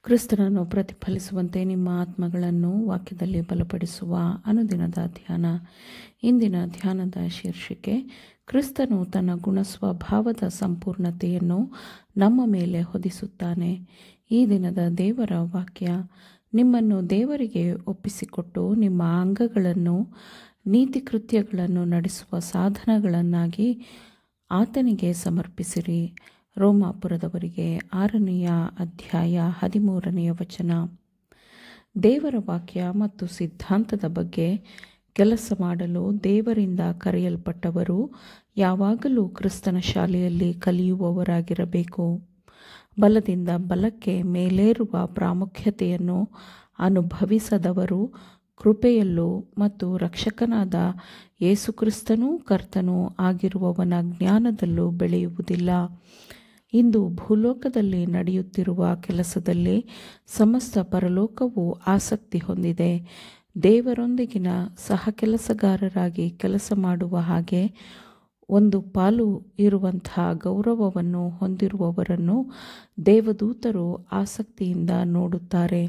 ಕ್ರಿಸ್ತನನ್ನು ಪ್ರತಿಫಲಿಸುವಂತೆ ನಿಮ್ಮ ಆತ್ಮಗಳನ್ನು ವಾಕ್ಯದಲ್ಲಿ ಬಲಪಡಿಸುವ ಅನುದಿನದ ಧ್ಯಾನ. ಇಂದಿನ ಧ್ಯಾನದ ಶೀರ್ಷಿಕೆ: ಕ್ರಿಸ್ತನು ತನ್ನ ಗುಣಸ್ವಭಾವದ ಸಂಪೂರ್ಣತೆಯನ್ನು ನಮ್ಮ ಮೇಲೆ ಹೊದಿಸುತ್ತಾನೆ. ಈ ದಿನದ ದೇವರ ವಾಕ್ಯ: ನಿಮ್ಮನ್ನು ದೇವರಿಗೆ ಒಪ್ಪಿಸಿಕೊಟ್ಟು ನಿಮ್ಮ ಅಂಗಗಳನ್ನು ನೀತಿಕೃತ್ಯಗಳನ್ನು ನಡೆಸುವ ಸಾಧನಗಳನ್ನಾಗಿ ಆತನಿಗೆ ಸಮರ್ಪಿಸಿರಿ. ರೋಮಾಪುರದವರಿಗೆ 6ನೇ ಅಧ್ಯಾಯ 13ನೇ ವಚನ. ದೇವರ ವಾಕ್ಯ ಮತ್ತು ಸಿದ್ಧಾಂತದ ಬಗ್ಗೆ ಕೆಲಸ ಮಾಡಲು ದೇವರಿಂದ ಕರೆಯಲ್ಪಟ್ಟವರು ಯಾವಾಗಲೂ ಕ್ರಿಸ್ತನ ಶಾಲೆಯಲ್ಲಿ ಕಲಿಯುವವರಾಗಿರಬೇಕು. ಬಲದಿಂದ ಬಲಕ್ಕೆ ಮೇಲೇರುವ ಪ್ರಾಮುಖ್ಯತೆಯನ್ನು ಅನುಭವಿಸದವರು ಕೃಪೆಯಲ್ಲೂ ಮತ್ತು ರಕ್ಷಕನಾದ ಯೇಸುಕ್ರಿಸ್ತನೂ ಕರ್ತನೂ ಆಗಿರುವವನ ಜ್ಞಾನದಲ್ಲೂ ಬೆಳೆಯುವುದಿಲ್ಲ. ಇಂದು ಭೂಲೋಕದಲ್ಲಿ ನಡೆಯುತ್ತಿರುವ ಕೆಲಸದಲ್ಲಿ ಸಮಸ್ತ ಪರಲೋಕವು ಆಸಕ್ತಿ ಹೊಂದಿದೆ. ದೇವರೊಂದಿಗಿನ ಸಹಕೆಲಸಗಾರರಾಗಿ ಕೆಲಸ ಮಾಡುವ ಹಾಗೆ ಒಂದು ಪಾಲು ಇರುವಂತಹ ಗೌರವವನ್ನು ಹೊಂದಿರುವವರನ್ನು ದೇವದೂತರು ಆಸಕ್ತಿಯಿಂದ ನೋಡುತ್ತಾರೆ.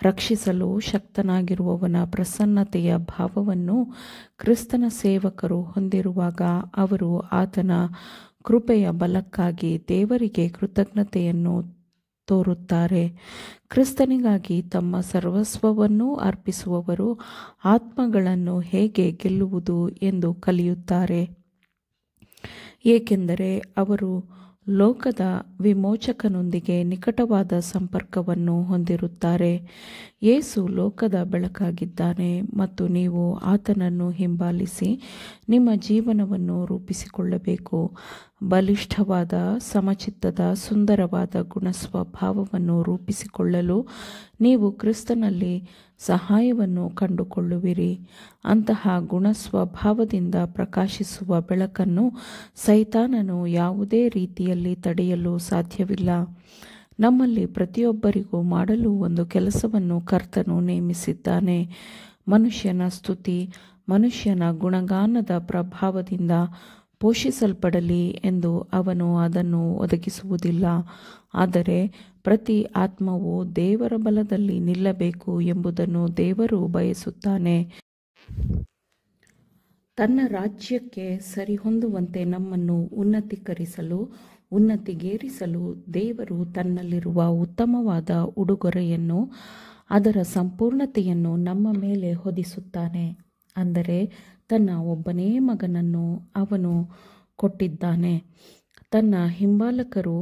ರಕ್ಷಿಸಲು ಶಕ್ತನಾಗಿರುವವನ ಪ್ರಸನ್ನತೆಯ ಭಾವವನ್ನು ಕ್ರಿಸ್ತನ ಸೇವಕರು ಹೊಂದಿರುವಾಗ ಅವರು ಆತನ ಕೃಪೆಯ ಬಲಕ್ಕಾಗಿ ದೇವರಿಗೆ ಕೃತಜ್ಞತೆಯನ್ನು ತೋರುತ್ತಾರೆ. ಕ್ರಿಸ್ತನಿಗಾಗಿ ತಮ್ಮ ಸರ್ವಸ್ವವನ್ನೂ ಅರ್ಪಿಸುವವರು ಆತ್ಮಗಳನ್ನು ಹೇಗೆ ಗೆಲ್ಲುವುದು ಎಂದು ಕಲಿಯುತ್ತಾರೆ, ಏಕೆಂದರೆ ಅವರು ಲೋಕದ ವಿಮೋಚಕನೊಂದಿಗೆ ನಿಕಟವಾದ ಸಂಪರ್ಕವನ್ನು ಹೊಂದಿರುತ್ತಾರೆ. ಯೇಸು ಲೋಕದ ಬೆಳಕಾಗಿದ್ದಾನೆ ಮತ್ತು ನೀವು ಆತನನ್ನು ಹಿಂಬಾಲಿಸಿ ನಿಮ್ಮ ಜೀವನವನ್ನು ರೂಪಿಸಿಕೊಳ್ಳಬೇಕು. ಬಲಿಷ್ಠವಾದ, ಸಮಚಿತ್ತದ, ಸುಂದರವಾದ ಗುಣಸ್ವಭಾವವನ್ನು ರೂಪಿಸಿಕೊಳ್ಳಲು ನೀವು ಕ್ರಿಸ್ತನಲ್ಲಿ ಸಹಾಯವನ್ನು ಕಂಡುಕೊಳ್ಳುವಿರಿ. ಅಂತಹ ಗುಣಸ್ವಭಾವದಿಂದ ಪ್ರಕಾಶಿಸುವ ಬೆಳಕನ್ನು ಸೈತಾನನು ಯಾವುದೇ ರೀತಿಯಲ್ಲಿ ತಡೆಯಲು ಸಾಧ್ಯವಿಲ್ಲ. ನಮ್ಮಲ್ಲಿ ಪ್ರತಿಯೊಬ್ಬರಿಗೂ ಮಾಡಲು ಒಂದು ಕೆಲಸವನ್ನು ಕರ್ತನು ನೇಮಿಸಿದ್ದಾನೆ. ಮನುಷ್ಯನ ಸ್ತುತಿ ಮನುಷ್ಯನ ಗುಣಗಾನದ ಪ್ರಭಾವದಿಂದ ಪೋಷಿಸಲ್ಪಡಲಿ ಎಂದು ಅವನು ಅದನ್ನು ಒದಗಿಸುವುದಿಲ್ಲ. ಆದರೆ ಪ್ರತಿ ಆತ್ಮವು ದೇವರ ಬಲದಲ್ಲಿ ನಿಲ್ಲಬೇಕು ಎಂಬುದನ್ನು ದೇವರು ಬಯಸುತ್ತಾನೆ. ತನ್ನ ರಾಜ್ಯಕ್ಕೆ ಸರಿಹೊಂದುವಂತೆ ನಮ್ಮನ್ನು ಉನ್ನತಿಗೇರಿಸಲು ದೇವರು ತನ್ನಲ್ಲಿರುವ ಉತ್ತಮವಾದ ಉಡುಗೊರೆಯನ್ನು, ಅದರ ಸಂಪೂರ್ಣತೆಯನ್ನು ನಮ್ಮ ಮೇಲೆ ಹೊದಿಸುತ್ತಾನೆ. ಅಂದರೆ ತನ್ನ ಒಬ್ಬನೇ ಮಗನನ್ನು ಅವನು ಕೊಟ್ಟಿದ್ದಾನೆ. ತನ್ನ ಹಿಂಬಾಲಕರು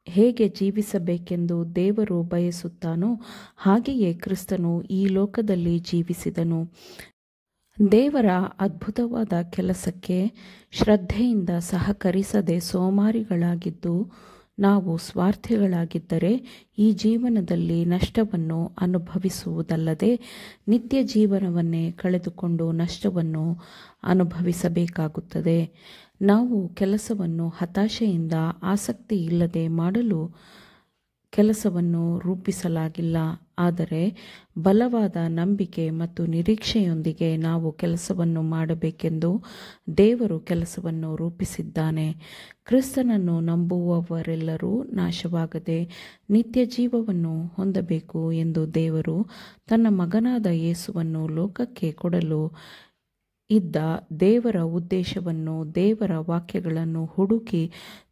ಹೇಗೆ ಜೀವಿಸಬೇಕೆಂದು ದೇವರು ಬಯಸುತ್ತಾನೋ ಹಾಗೆಯೇ ಕ್ರಿಸ್ತನು ಈ ಲೋಕದಲ್ಲಿ ಜೀವಿಸಿದನು. ದೇವರ ಅದ್ಭುತವಾದ ಕೆಲಸಕ್ಕೆ ಶ್ರದ್ಧೆಯಿಂದ ಸಹಕರಿಸದೆ ಸೋಮಾರಿಗಳಾಗಿದ್ದು ನಾವು ಸ್ವಾರ್ಥಿಗಳಾಗಿದ್ದರೆ ಈ ಜೀವನದಲ್ಲಿ ನಷ್ಟವನ್ನು ಅನುಭವಿಸುವುದಲ್ಲದೆ ನಿತ್ಯ ಜೀವನವನ್ನೇ ಕಳೆದುಕೊಂಡು ನಷ್ಟವನ್ನು ಅನುಭವಿಸಬೇಕಾಗುತ್ತದೆ. ನಾವು ಕೆಲಸವನ್ನು ಹತಾಶೆಯಿಂದ ಆಸಕ್ತಿ ಇಲ್ಲದೆ ಮಾಡಲು ಕೆಲಸವನ್ನು ರೂಪಿಸಲಾಗಿಲ್ಲ, ಆದರೆ ಬಲವಾದ ನಂಬಿಕೆ ಮತ್ತು ನಿರೀಕ್ಷೆಯೊಂದಿಗೆ ನಾವು ಕೆಲಸವನ್ನು ಮಾಡಬೇಕೆಂದು ದೇವರು ಕೆಲಸವನ್ನು ರೂಪಿಸಿದ್ದಾನೆ. ಕ್ರಿಸ್ತನನ್ನು ನಂಬುವವರೆಲ್ಲರೂ ನಾಶವಾಗದೆ ನಿತ್ಯ ಜೀವವನ್ನು ಹೊಂದಬೇಕು ಎಂದು ದೇವರು ತನ್ನ ಮಗನಾದ ಯೇಸುವನ್ನು ಲೋಕಕ್ಕೆ ಕೊಡಲು ಇದ್ದ ದೇವರ ಉದ್ದೇಶವನ್ನು ದೇವರ ವಾಕ್ಯಗಳನ್ನು ಹುಡುಕಿ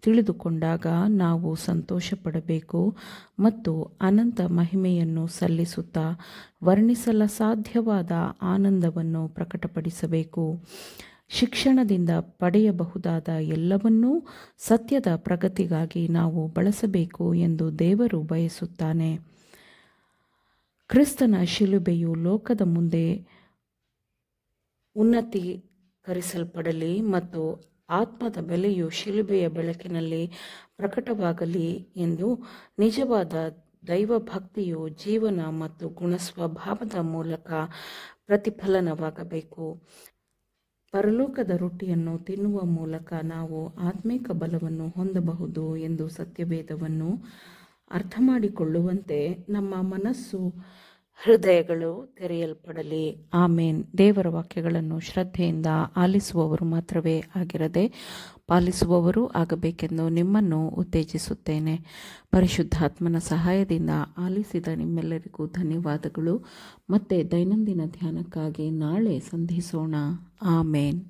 ತಿಳಿದುಕೊಂಡಾಗ ನಾವು ಸಂತೋಷಪಡಬೇಕು ಮತ್ತು ಅನಂತ ಮಹಿಮೆಯನ್ನು ಸಲ್ಲಿಸುತ್ತಾ ವರ್ಣಿಸಲಸಾಧ್ಯವಾದ ಆನಂದವನ್ನು ಪ್ರಕಟಪಡಿಸಬೇಕು. ಶಿಕ್ಷಣದಿಂದ ಪಡೆಯಬಹುದಾದ ಎಲ್ಲವನ್ನೂ ಸತ್ಯದ ಪ್ರಗತಿಗಾಗಿ ನಾವು ಬಳಸಬೇಕು ಎಂದು ದೇವರು ಬಯಸುತ್ತಾನೆ. ಕ್ರಿಸ್ತನ ಶಿಲುಬೆಯು ಲೋಕದ ಮುಂದೆ ಉನ್ನತೀಕರಿಸಲ್ಪಡಲಿ ಮತ್ತು ಆತ್ಮದ ಬೆಲೆಯು ಶಿಲುಬೆಯ ಬೆಳಕಿನಲ್ಲಿ ಪ್ರಕಟವಾಗಲಿ ಎಂದು ನಿಜವಾದ ದೈವಭಕ್ತಿಯು ಜೀವನ ಮತ್ತು ಗುಣಸ್ವಭಾವದ ಮೂಲಕ ಪ್ರತಿಫಲನವಾಗಬೇಕು. ಪರಲೋಕದ ರೊಟ್ಟಿಯನ್ನು ತಿನ್ನುವ ಮೂಲಕ ನಾವು ಆತ್ಮಿಕ ಬಲವನ್ನು ಹೊಂದಬಹುದು ಎಂದು ಸತ್ಯವೇದವನ್ನು ಅರ್ಥಮಾಡಿಕೊಳ್ಳುವಂತೆ ನಮ್ಮ ಮನಸ್ಸು ಹೃದಯಗಳು ತೆರೆಯಲ್ಪಡಲಿ. ಆಮೇನ್. ದೇವರ ವಾಕ್ಯಗಳನ್ನು ಶ್ರದ್ಧೆಯಿಂದ ಆಲಿಸುವವರು ಮಾತ್ರವೇ ಆಗಿರದೆ ಪಾಲಿಸುವವರೂ ಆಗಬೇಕೆಂದು ನಿಮ್ಮನ್ನು ಉತ್ತೇಜಿಸುತ್ತೇನೆ. ಪರಿಶುದ್ಧಾತ್ಮನ ಸಹಾಯದಿಂದ ಆಲಿಸಿದ ನಿಮ್ಮೆಲ್ಲರಿಗೂ ಧನ್ಯವಾದಗಳು. ಮತ್ತೆ ದೈನಂದಿನ ಧ್ಯಾನಕ್ಕಾಗಿ ನಾಳೆ ಸಂಧಿಸೋಣ. ಆಮೇನ್.